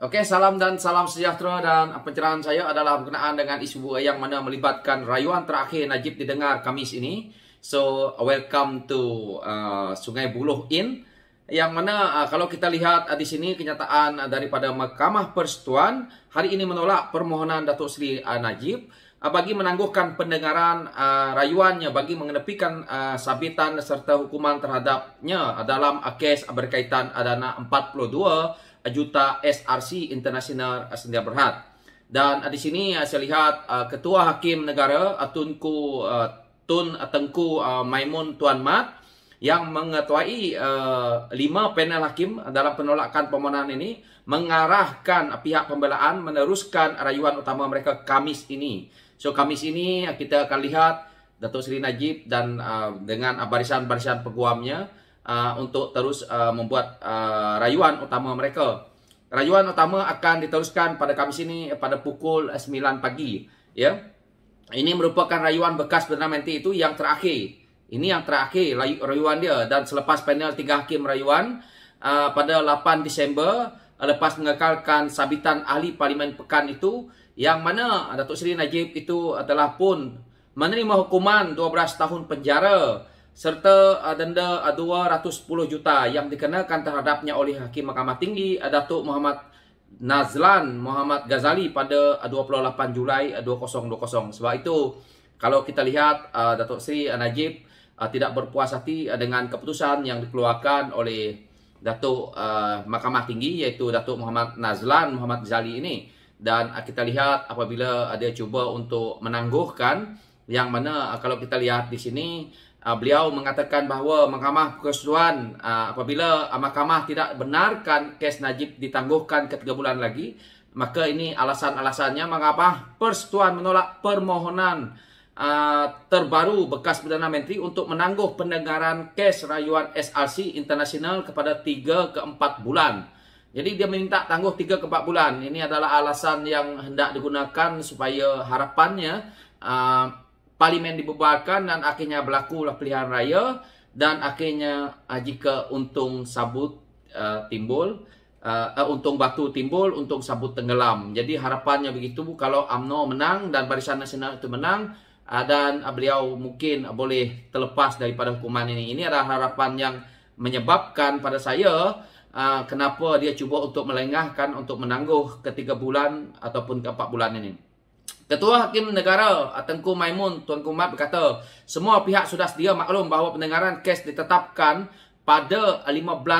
Oke, salam dan salam sejahtera, dan pencerahan saya adalah berkenaan dengan isu yang mana melibatkan rayuan terakhir Najib didengar Khamis ini. So, welcome to Sungai Buloh In, yang mana kalau kita lihat di sini kenyataan daripada Mahkamah Persekutuan hari ini menolak permohonan Datuk Seri Najib bagi menangguhkan pendengaran rayuannya bagi mengenepikan sabitan serta hukuman terhadapnya dalam kes berkaitan dana 42 juta SRC International Sedia Berhad. Dan di sini saya lihat Ketua Hakim Negara Tun Tengku Maimun Tuan Mat yang mengetuai 5 panel hakim dalam penolakan permohonan ini mengarahkan pihak pembelaan meneruskan rayuan utama mereka Khamis ini. So Khamis ini kita akan lihat Datuk Seri Najib dan dengan barisan-barisan peguamnya untuk terus membuat rayuan utama mereka. Rayuan utama akan diteruskan pada Khamis ini pada pukul 9 pagi. Ya, ini merupakan rayuan bekas Perdana Menteri itu yang terakhir. Ini yang terakhir rayuan dia, dan selepas panel 3 hakim rayuan pada 8 Disember lepas mengekalkan sabitan ahli Parlimen Pekan itu, yang mana Datuk Seri Najib itu telah pun menerima hukuman 12 tahun penjara serta denda 210 juta yang dikenakan terhadapnya oleh Hakim Mahkamah Tinggi Datuk Muhammad Nazlan Muhammad Ghazali pada 28 Julai 2020. Sebab itu kalau kita lihat Datuk Seri Najib tidak berpuas hati dengan keputusan yang dikeluarkan oleh Datuk Mahkamah Tinggi, iaitu Datuk Muhammad Nazlan Muhammad Ghazali ini. Dan kita lihat apabila dia cuba untuk menangguhkan, yang mana kalau kita lihat di sini beliau mengatakan bahawa Mahkamah Persekutuan apabila mahkamah tidak benarkan kes Najib ditangguhkan ke 3 bulan lagi, maka ini alasan-alasannya Mahkamah Persekutuan menolak permohonan terbaru bekas Perdana Menteri untuk menangguh pendengaran kes rayuan SRC International kepada 3 ke 4 bulan. Jadi dia minta tangguh 3 ke 4 bulan. Ini adalah alasan yang hendak digunakan supaya harapannya Parlimen dibubarkan dan akhirnya berlakulah pilihan raya, dan akhirnya jika untung sabut timbul, untung batu timbul, untung sabut tenggelam. Jadi harapannya begitu, kalau UMNO menang dan Barisan Nasional itu menang dan beliau mungkin boleh terlepas daripada hukuman ini. Ini adalah harapan yang menyebabkan pada saya kenapa dia cuba untuk melengahkan untuk menangguh ke 3 bulan ataupun ke 4 bulan ini. Ketua Hakim Negara Tengku Maimun Tuan Kumat berkata, semua pihak sudah sedia maklum bahawa pendengaran kes ditetapkan pada 15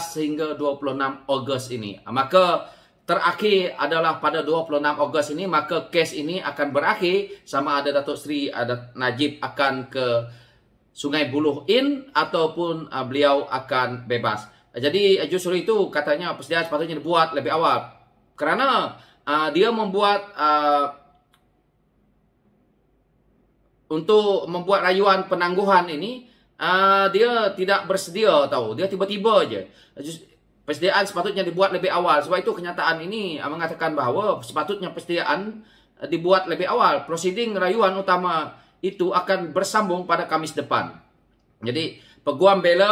sehingga 26 Ogos ini. Maka terakhir adalah pada 26 Ogos ini, maka kes ini akan berakhir sama ada Datuk Seri Najib akan ke Sungai Buloh In ataupun beliau akan bebas. Jadi justru itu katanya persediaan sepatutnya dibuat lebih awal, kerana dia membuat untuk membuat rayuan penangguhan ini, dia tidak bersedia tahu. Dia tiba-tiba aja. Persediaan sepatutnya dibuat lebih awal. Sebab itu kenyataan ini mengatakan bahawa sepatutnya persediaan dibuat lebih awal. Prosiding rayuan utama itu akan bersambung pada Khamis depan. Jadi Peguam Bela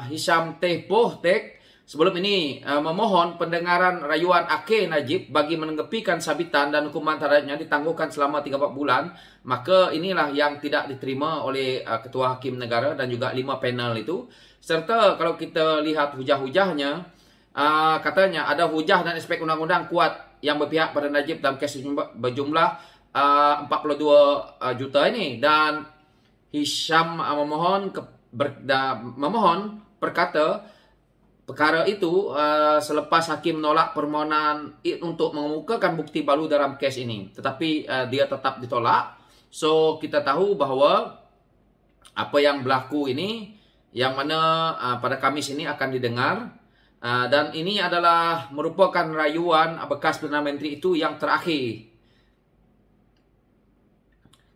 Hisham Tehpoh Tek sebelum ini memohon pendengaran rayuan akhir Najib bagi menenggepikan sabitan dan hukuman terhadapnya ditangguhkan selama 3-4 bulan. Maka inilah yang tidak diterima oleh Ketua Hakim Negara dan juga 5 panel itu. Serta kalau kita lihat hujah-hujahnya, katanya ada hujah dan aspek undang-undang kuat yang berpihak pada Najib dalam kes berjumlah 42 juta ini. Dan Hisham memohon berkata, perkara itu selepas hakim menolak permohonan untuk mengemukakan bukti baru dalam kes ini. Tetapi dia tetap ditolak. So kita tahu bahawa apa yang berlaku ini, yang mana pada Khamis ini akan didengar. Dan ini adalah merupakan rayuan bekas Perdana Menteri itu yang terakhir.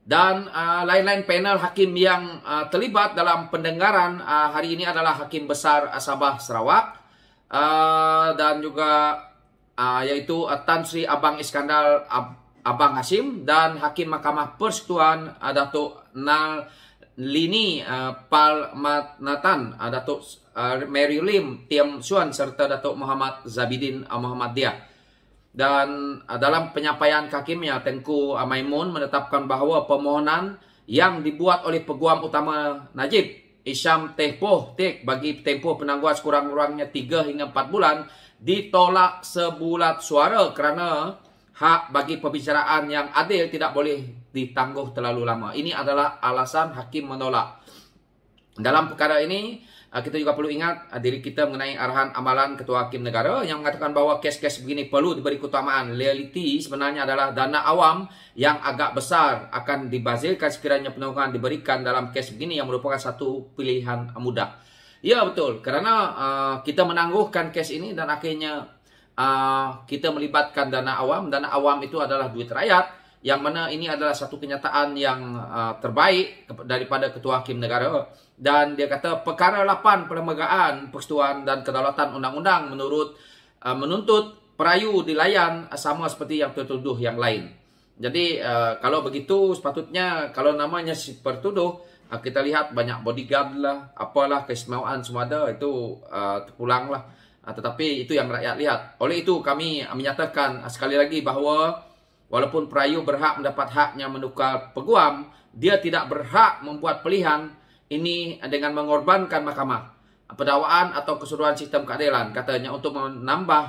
Dan lain-lain panel hakim yang terlibat dalam pendengaran hari ini adalah Hakim Besar Sabah Sarawak dan juga yaitu Tan Sri Abang Iskandar Abang Hashim, dan Hakim Mahkamah Persekutuan Datuk Nalini Palmatnatan, Datuk Mary Lim Tiam Suan serta Datuk Muhammad Zabidin Muhammadiyah. Dan dalam penyampaian hakimnya, Tengku Maimun menetapkan bahawa permohonan yang dibuat oleh Peguam Utama Najib, Isyam Tehpoh Tek, bagi tempoh penangguhan sekurang-kurangnya 3 hingga 4 bulan ditolak sebulat suara kerana hak bagi pembicaraan yang adil tidak boleh ditangguh terlalu lama. Ini adalah alasan hakim menolak. Dalam perkara ini, kita juga perlu ingat diri kita mengenai arahan amalan Ketua Hakim Negara yang mengatakan bahawa kes-kes begini perlu diberi keutamaan. Realiti sebenarnya adalah dana awam yang agak besar akan dibazirkan sekiranya penangguhan diberikan dalam kes begini yang merupakan satu pilihan mudah. Ya betul, kerana kita menangguhkan kes ini dan akhirnya kita melibatkan dana awam. Dana awam itu adalah duit rakyat, yang mana ini adalah satu kenyataan yang terbaik daripada Ketua Hakim Negara. Dan dia kata perkara 8 Perlembagaan, Persekutuan dan Kedaulatan Undang-Undang menuntut perayu dilayan sama seperti yang tertuduh yang lain. Jadi kalau begitu sepatutnya kalau namanya si tertuduh, kita lihat banyak bodyguard lah, apalah keistimewaan semua ada, itu terpulang lah. Tetapi itu yang rakyat lihat. Oleh itu kami menyatakan sekali lagi bahawa walaupun perayu berhak mendapat haknya menukar peguam, dia tidak berhak membuat pilihan ini dengan mengorbankan mahkamah, pendakwaan atau keseluruhan sistem keadilan. Katanya untuk menambah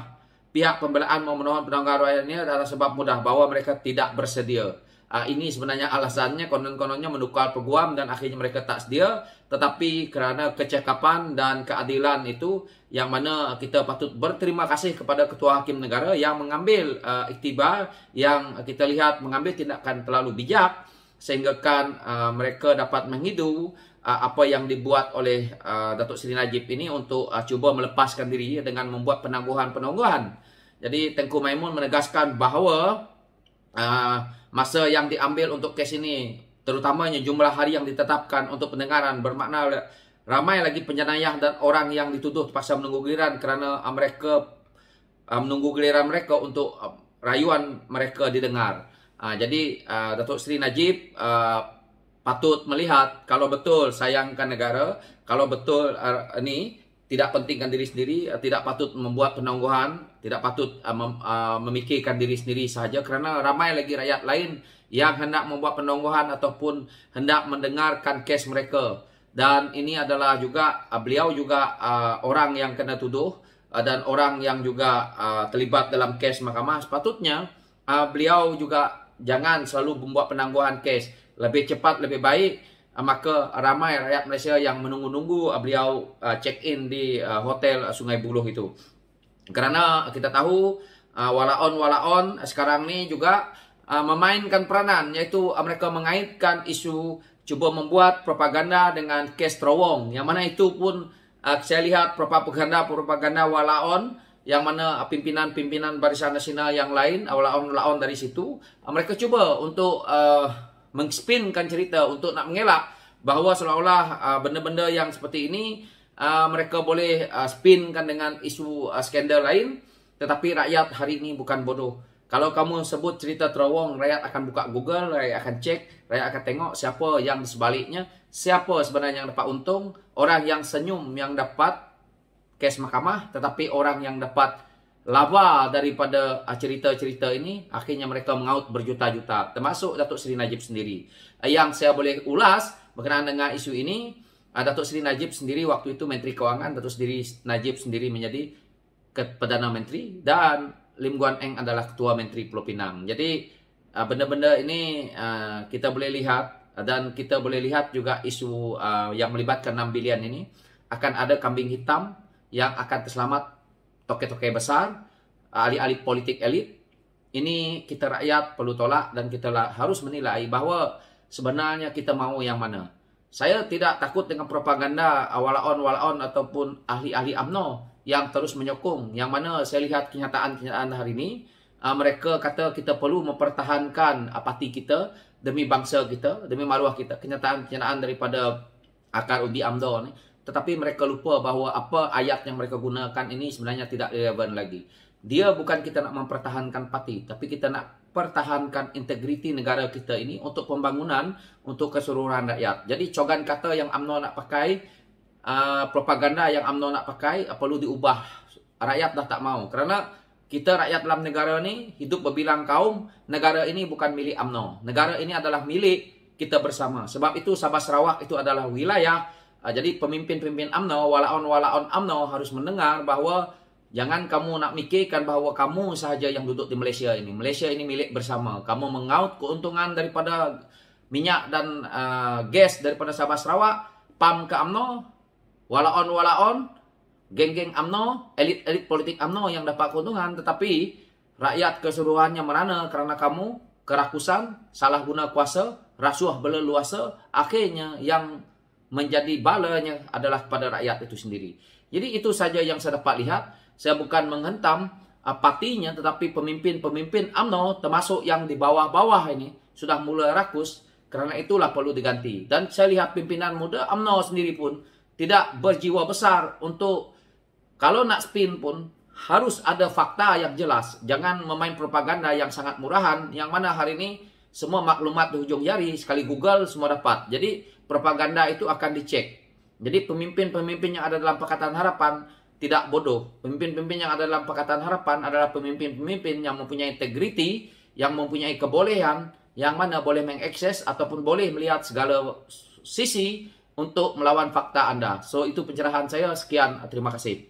pihak pembelaan mau memohon penangguhan ini adalah sebab mudah bahawa mereka tidak bersedia. Ini sebenarnya alasannya, konon-kononnya menukar peguam dan akhirnya mereka tak sedia. Tetapi kerana kecekapan dan keadilan itu, yang mana kita patut berterima kasih kepada Ketua Hakim Negara yang mengambil iktibar, yang kita lihat mengambil tindakan terlalu bijak, sehingga mereka dapat menghidu apa yang dibuat oleh Datuk Seri Najib ini untuk cuba melepaskan diri dengan membuat penangguhan-penangguhan. Jadi Tengku Maimun menegaskan bahawa masa yang diambil untuk kes ini, terutamanya jumlah hari yang ditetapkan untuk pendengaran, bermakna ramai lagi penjenayah dan orang yang dituduh terpaksa menunggu giliran kerana mereka menunggu giliran mereka untuk rayuan mereka didengar. Jadi Datuk Seri Najib patut melihat kalau betul sayangkan negara, kalau betul ini tidak pentingkan diri sendiri, tidak patut membuat penangguhan, tidak patut memikirkan diri sendiri sahaja, kerana ramai lagi rakyat lain yang hendak membuat penangguhan ataupun hendak mendengarkan kes mereka. Dan ini adalah juga beliau juga orang yang kena tuduh dan orang yang juga terlibat dalam kes mahkamah. Sepatutnya beliau juga jangan selalu membuat penangguhan kes. Lebih cepat, lebih baik. Maka ramai rakyat Malaysia yang menunggu-nunggu beliau check-in di hotel Sungai Buloh itu. Kerana kita tahu walaon-walaon sekarang ni juga memainkan peranan, iaitu mereka mengaitkan isu cuba membuat propaganda dengan kes terowong. Yang mana itu pun saya lihat propaganda walaon, yang mana pimpinan-pimpinan Barisan Nasional yang lain, walaon-walaon dari situ, mereka cuba untuk mengspinkan cerita untuk nak mengelak bahawa seolah-olah benda-benda yang seperti ini mereka boleh spinkan dengan isu skandal lain. Tetapi rakyat hari ini bukan bodoh. Kalau kamu sebut cerita terowong, rakyat akan buka Google, rakyat akan cek, rakyat akan tengok siapa yang di sebaliknya, siapa sebenarnya yang dapat untung. Orang yang senyum yang dapat kes mahkamah, tetapi orang yang dapat laba daripada cerita-cerita ini, akhirnya mereka mengaut berjuta-juta, termasuk Datuk Seri Najib sendiri. Yang saya boleh ulas berkenaan dengan isu ini, Datuk Seri Najib sendiri waktu itu Menteri Kewangan, Datuk Seri Najib sendiri menjadi Perdana Menteri, dan Lim Guan Eng adalah Ketua Menteri Pulau Pinang. Jadi benda-benda ini kita boleh lihat, dan kita boleh lihat juga isu yang melibatkan 6 bilion ini, akan ada kambing hitam yang akan terselamat, toke-toke besar, ahli-ahli politik elit. Ini kita rakyat perlu tolak, dan kita harus menilai bahawa sebenarnya kita mahu yang mana. Saya tidak takut dengan propaganda walaon-walaon ataupun ahli-ahli UMNO yang terus menyokong. Yang mana saya lihat kenyataan-kenyataan hari ini, mereka kata kita perlu mempertahankan parti kita demi bangsa kita, demi maruah kita. Kenyataan-kenyataan daripada akar undi UMNO ni. Tetapi mereka lupa bahawa apa ayat yang mereka gunakan ini sebenarnya tidak relevan lagi. Dia bukan kita nak mempertahankan parti, tapi kita nak pertahankan integriti negara kita ini untuk pembangunan, untuk keseluruhan rakyat. Jadi cogan kata yang UMNO nak pakai, propaganda yang UMNO nak pakai, perlu diubah. Rakyat dah tak mau. Kerana kita rakyat dalam negara ini hidup berbilang kaum. Negara ini bukan milik UMNO. Negara ini adalah milik kita bersama. Sebab itu Sabah Sarawak itu adalah wilayah. Jadi pemimpin-pemimpin UMNO, walaon-walaon UMNO harus mendengar bahwa jangan kamu nak mikirkan bahwa kamu sahaja yang duduk di Malaysia ini. Malaysia ini milik bersama. Kamu mengaut keuntungan daripada minyak dan gas daripada Sabah Sarawak, PAM ke UMNO, walaon-walaon, geng-geng UMNO, elit-elit politik UMNO yang dapat keuntungan, tetapi rakyat keseluruhannya merana kerana kamu kerakusan, salah guna kuasa, rasuah berleluasa, akhirnya yang menjadi balanya adalah kepada rakyat itu sendiri. Jadi itu saja yang saya dapat lihat. Saya bukan menghentam partinya, tetapi pemimpin-pemimpin UMNO termasuk yang di bawah-bawah ini sudah mulai rakus, kerana itulah perlu diganti. Dan saya lihat pimpinan muda UMNO sendiri pun tidak berjiwa besar untuk, kalau nak spin pun harus ada fakta yang jelas. Jangan memain propaganda yang sangat murahan, yang mana hari ini semua maklumat di hujung jari, sekali Google semua dapat. Jadi propaganda itu akan dicek. Jadi pemimpin-pemimpin yang ada dalam Pakatan Harapan tidak bodoh. Pemimpin-pemimpin yang ada dalam Pakatan Harapan adalah pemimpin-pemimpin yang mempunyai integriti, yang mempunyai kebolehan, yang mana boleh mengakses ataupun boleh melihat segala sisi untuk melawan fakta Anda. So itu pencerahan saya. Sekian, terima kasih.